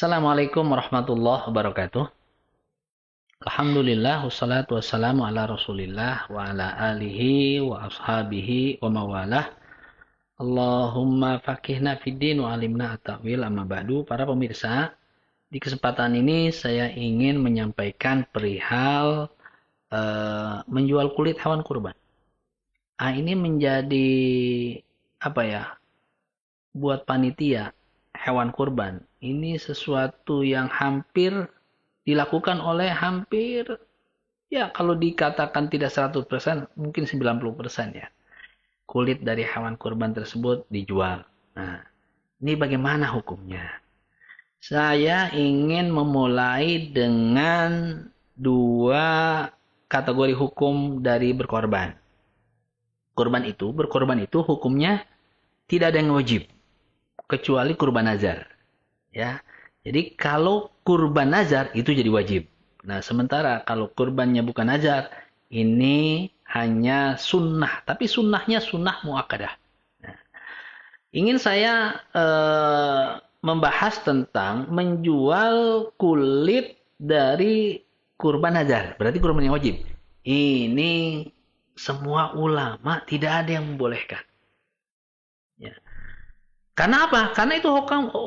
Assalamualaikum warahmatullahi wabarakatuh. Alhamdulillah wassalatu wassalamu ala Rasulillah wa ala alihi wa ashabihi wa mawalah. Allahumma faqihna fid din wa alimna at-ta'wil, amma ba'du. Para pemirsa, di kesempatan ini saya ingin menyampaikan perihal menjual kulit hewan kurban. Ini menjadi buat panitia hewan kurban. Ini sesuatu yang hampir dilakukan oleh kalau dikatakan tidak 100%, mungkin 90% ya. Kulit dari hewan kurban tersebut dijual. Nah, ini bagaimana hukumnya? Saya ingin memulai dengan dua kategori hukum dari berkorban. Berkorban itu hukumnya tidak ada yang wajib, kecuali kurban nazar. Ya. Jadi kalau kurban nazar itu jadi wajib. Nah, sementara kalau kurbannya bukan nazar, ini hanya sunnah, tapi sunnahnya sunnah muakkadah. Nah, ingin saya membahas tentang menjual kulit dari kurban nazar, berarti kurban yang wajib. Ini semua ulama tidak ada yang membolehkan. Ya. Karena apa? Karena itu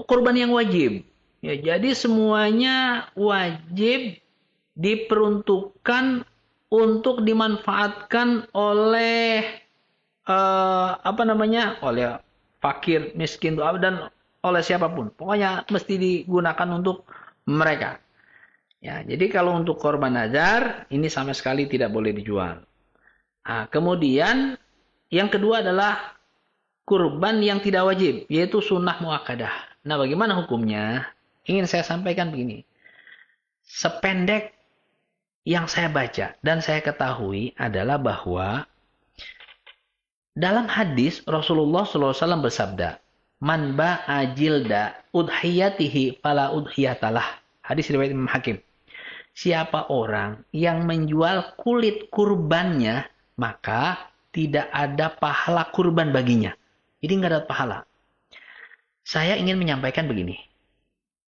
kurban yang wajib. Ya, jadi semuanya wajib diperuntukkan untuk dimanfaatkan oleh oleh fakir, miskin, dan oleh siapapun. Pokoknya mesti digunakan untuk mereka. Ya, jadi kalau untuk korban nazar ini sama sekali tidak boleh dijual. Nah, kemudian yang kedua adalah kurban yang tidak wajib, yaitu sunnah muakkadah. Nah, bagaimana hukumnya? Ingin saya sampaikan begini. Sependek yang saya baca dan saya ketahui adalah bahwa dalam hadis Rasulullah SAW bersabda, "Man ba'a jilda udhiyatihi fala udhiyatalah." Hadis riwayat Imam Hakim. Siapa orang yang menjual kulit kurbannya, maka tidak ada pahala kurban baginya. Jadi nggak ada pahala. Saya ingin menyampaikan begini.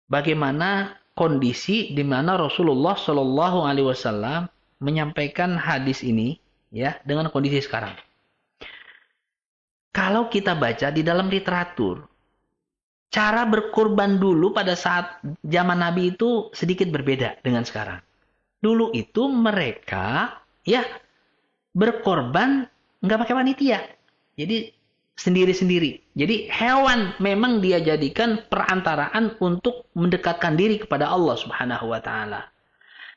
Bagaimana kondisi di mana Rasulullah Shallallahu Alaihi Wasallam menyampaikan hadis ini, ya, dengan kondisi sekarang. Kalau kita baca di dalam literatur, cara berkurban dulu pada saat zaman Nabi itu sedikit berbeda dengan sekarang. Dulu itu mereka, ya, berkorban nggak pakai panitia. Jadi sendiri-sendiri. Jadi hewan memang dia jadikan perantaraan untuk mendekatkan diri kepada Allah Subhanahu wa taala.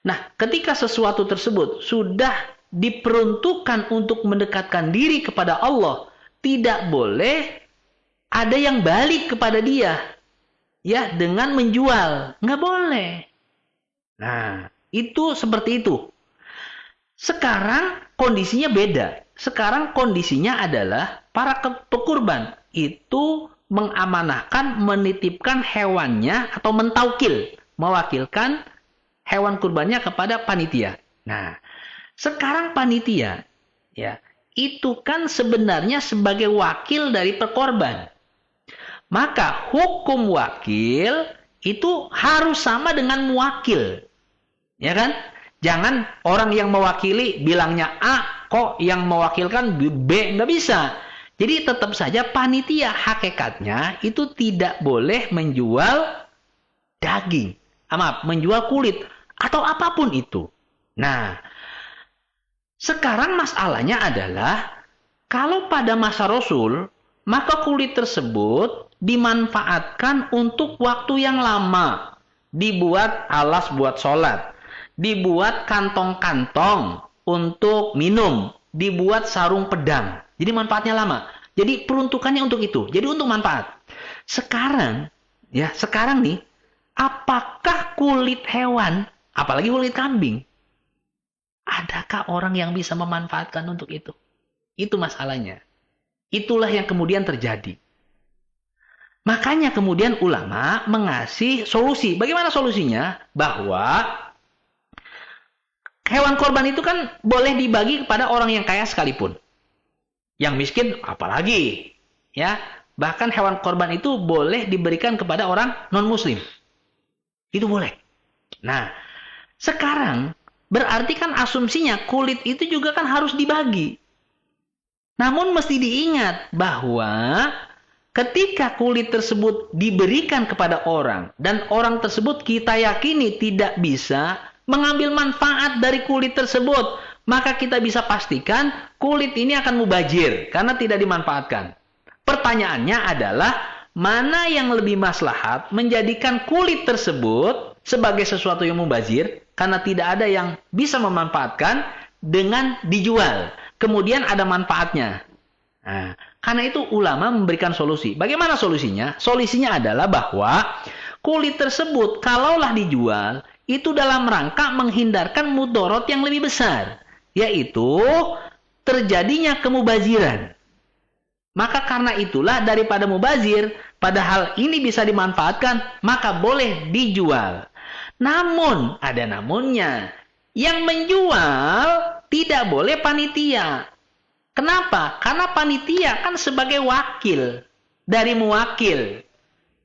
Nah, ketika sesuatu tersebut sudah diperuntukkan untuk mendekatkan diri kepada Allah, tidak boleh ada yang balik kepada dia, ya, dengan menjual. Nggak boleh. Nah, itu seperti itu. Sekarang kondisinya beda. Sekarang kondisinya adalah para pekurban itu mengamanahkan, menitipkan hewannya atau mewakilkan hewan kurbannya kepada panitia. Nah, sekarang panitia, ya, itu kan sebenarnya sebagai wakil dari pekorban. Maka hukum wakil itu harus sama dengan muwakil. Ya kan? Jangan orang yang mewakili bilangnya A, kok yang mewakilkan B, nggak bisa. Jadi tetap saja panitia hakikatnya itu tidak boleh menjual daging. Menjual kulit atau apapun itu. Nah, sekarang masalahnya adalah kalau pada masa Rasul, maka kulit tersebut dimanfaatkan untuk waktu yang lama. Dibuat alas buat sholat. Dibuat kantong-kantong untuk minum, dibuat sarung pedang. Jadi manfaatnya lama. Jadi peruntukannya untuk itu. Jadi untuk manfaat. Sekarang nih, apakah kulit hewan, apalagi kulit kambing, adakah orang yang bisa memanfaatkan untuk itu? Itu masalahnya. Itulah yang kemudian terjadi. Makanya kemudian ulama mengasih solusi. Bagaimana solusinya? Bahwa hewan korban itu kan boleh dibagi kepada orang yang kaya sekalipun. Yang miskin apalagi. Ya, bahkan hewan korban itu boleh diberikan kepada orang non-muslim. Itu boleh. Nah, sekarang berarti kan asumsinya kulit itu juga kan harus dibagi. Namun mesti diingat bahwa ketika kulit tersebut diberikan kepada orang dan orang tersebut kita yakini tidak bisa mengambil manfaat dari kulit tersebut, maka kita bisa pastikan kulit ini akan mubazir karena tidak dimanfaatkan. Pertanyaannya adalah mana yang lebih maslahat menjadikan kulit tersebut sebagai sesuatu yang mubazir karena tidak ada yang bisa memanfaatkan dengan dijual. Kemudian ada manfaatnya. Nah, karena itu ulama memberikan solusi. Bagaimana solusinya? Solusinya adalah bahwa kulit tersebut kalaulah dijual, itu dalam rangka menghindarkan mudorot yang lebih besar. Yaitu terjadinya kemubaziran. Maka karena itulah daripada mubazir, padahal ini bisa dimanfaatkan, maka boleh dijual. Namun, ada namunnya. Yang menjual tidak boleh panitia. Kenapa? Karena panitia kan sebagai wakil dari muwakil.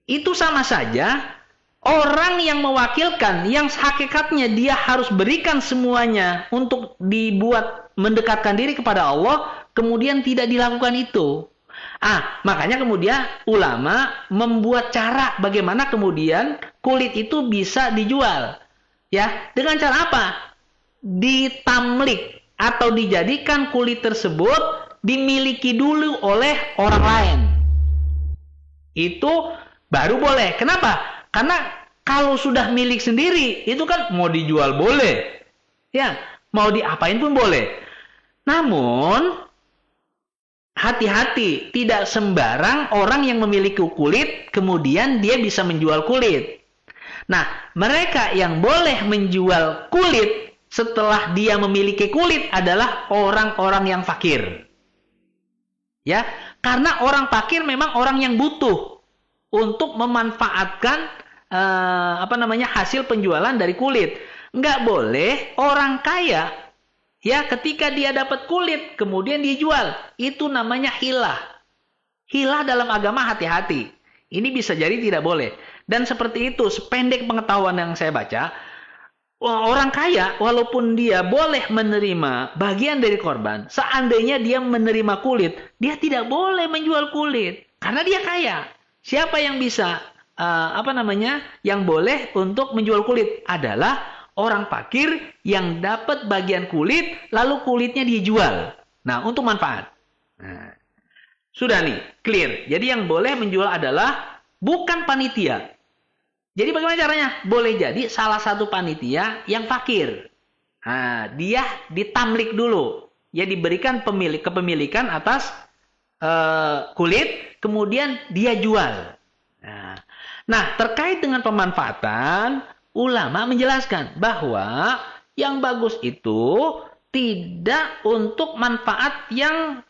Itu sama saja orang yang mewakilkan, yang hakikatnya dia harus berikan semuanya untuk dibuat mendekatkan diri kepada Allah, kemudian tidak dilakukan itu. Makanya kemudian ulama membuat cara bagaimana kemudian kulit itu bisa dijual. Ya, dengan cara apa? Ditamlik atau dijadikan kulit tersebut dimiliki dulu oleh orang lain. Itu baru boleh. Kenapa? Karena kalau sudah milik sendiri, itu kan mau dijual boleh. Ya, mau diapain pun boleh. Namun, hati-hati, tidak sembarang orang yang memiliki kulit, kemudian dia bisa menjual kulit. Nah, mereka yang boleh menjual kulit setelah dia memiliki kulit adalah orang-orang yang fakir. Ya, karena orang fakir memang orang yang butuh untuk memanfaatkan hasil penjualan dari kulit. Nggak boleh orang kaya ya ketika dia dapat kulit kemudian dijual. Itu namanya hilah. Hilah dalam agama hati-hati. Ini bisa jadi tidak boleh. Dan seperti itu, sependek pengetahuan yang saya baca, orang kaya, walaupun dia boleh menerima bagian dari korban, seandainya dia menerima kulit, dia tidak boleh menjual kulit. Karena dia kaya. Siapa yang bisa, yang boleh untuk menjual kulit? Adalah orang fakir yang dapat bagian kulit, lalu kulitnya dijual. Nah, untuk manfaat. Nah, sudah nih, clear. Jadi yang boleh menjual adalah bukan panitia. Jadi bagaimana caranya? Boleh jadi salah satu panitia yang fakir. Nah, dia ditamlik dulu. Ya diberikan kepemilikan atas kulit, kemudian dia jual. Nah, terkait dengan pemanfaatan, ulama menjelaskan bahwa yang bagus itu tidak untuk manfaat yang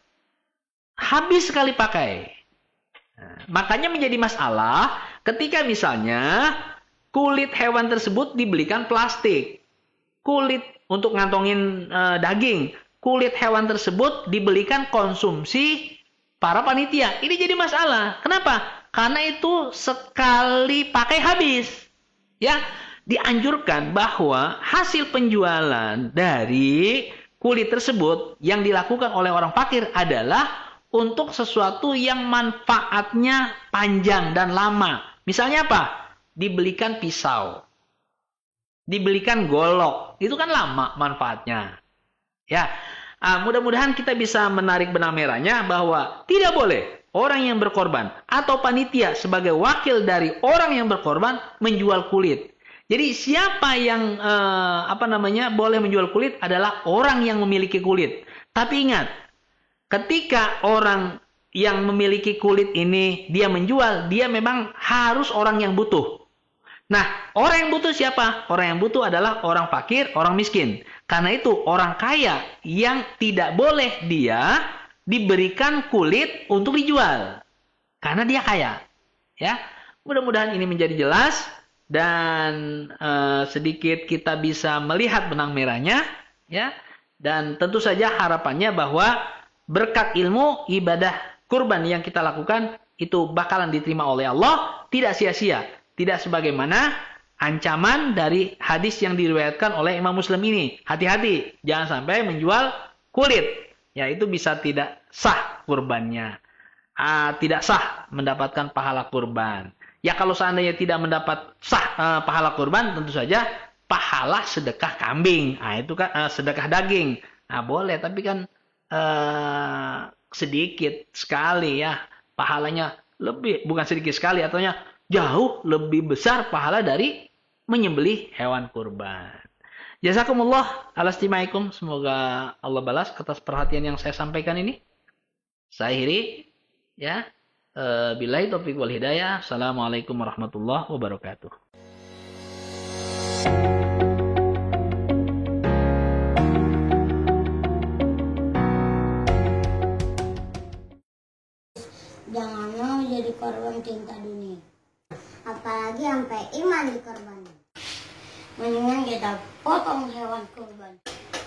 habis sekali pakai. Makanya menjadi masalah ketika misalnya kulit hewan tersebut dibelikan plastik. Kulit untuk ngantongin daging. Kulit hewan tersebut dibelikan konsumsi para panitia. Ini jadi masalah. Kenapa? Karena itu sekali pakai habis. Ya, dianjurkan bahwa hasil penjualan dari kulit tersebut yang dilakukan oleh orang fakir adalah untuk sesuatu yang manfaatnya panjang dan lama. Misalnya apa? Dibelikan pisau. Dibelikan golok. Itu kan lama manfaatnya. Ya, mudah-mudahan kita bisa menarik benang merahnya bahwa tidak boleh orang yang berkorban atau panitia sebagai wakil dari orang yang berkorban menjual kulit. Jadi siapa yang boleh menjual kulit adalah orang yang memiliki kulit. Tapi ingat, ketika orang yang memiliki kulit ini dia menjual, dia memang harus orang yang butuh. Nah, orang yang butuh siapa? Orang yang butuh adalah orang fakir, orang miskin. Karena itu orang kaya yang tidak boleh dia diberikan kulit untuk dijual. Karena dia kaya. Ya, mudah-mudahan ini menjadi jelas dan sedikit kita bisa melihat benang merahnya. Ya, dan tentu saja harapannya bahwa berkat ilmu ibadah kurban yang kita lakukan itu bakalan diterima oleh Allah, tidak sia-sia, tidak sebagaimana ancaman dari hadis yang diriwayatkan oleh Imam Muslim ini. Hati-hati, jangan sampai menjual kulit. Ya, itu bisa tidak sah kurbannya. Tidak sah mendapatkan pahala kurban. Ya, kalau seandainya tidak mendapat sah pahala kurban, tentu saja pahala sedekah kambing. Itu kan sedekah daging. Boleh, tapi kan sedikit sekali ya. Pahalanya lebih, bukan sedikit sekali, artinya jauh lebih besar pahala dari menyembelih hewan kurban. Jazakumullah ala istimaikum. Semoga Allah balas atas perhatian yang saya sampaikan ini. Saya akhiri ya. Billahi taufiq wal hidayah. Assalamualaikum warahmatullahi wabarakatuh. Jangan mau jadi korban cinta dunia. Apalagi sampai iman dikorbanin. Mendingan kita potong hewan kurban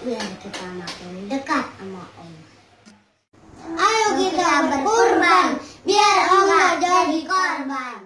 biar kita makin dekat sama Allah. Ayo kita berkurban biar Allah jadi korban.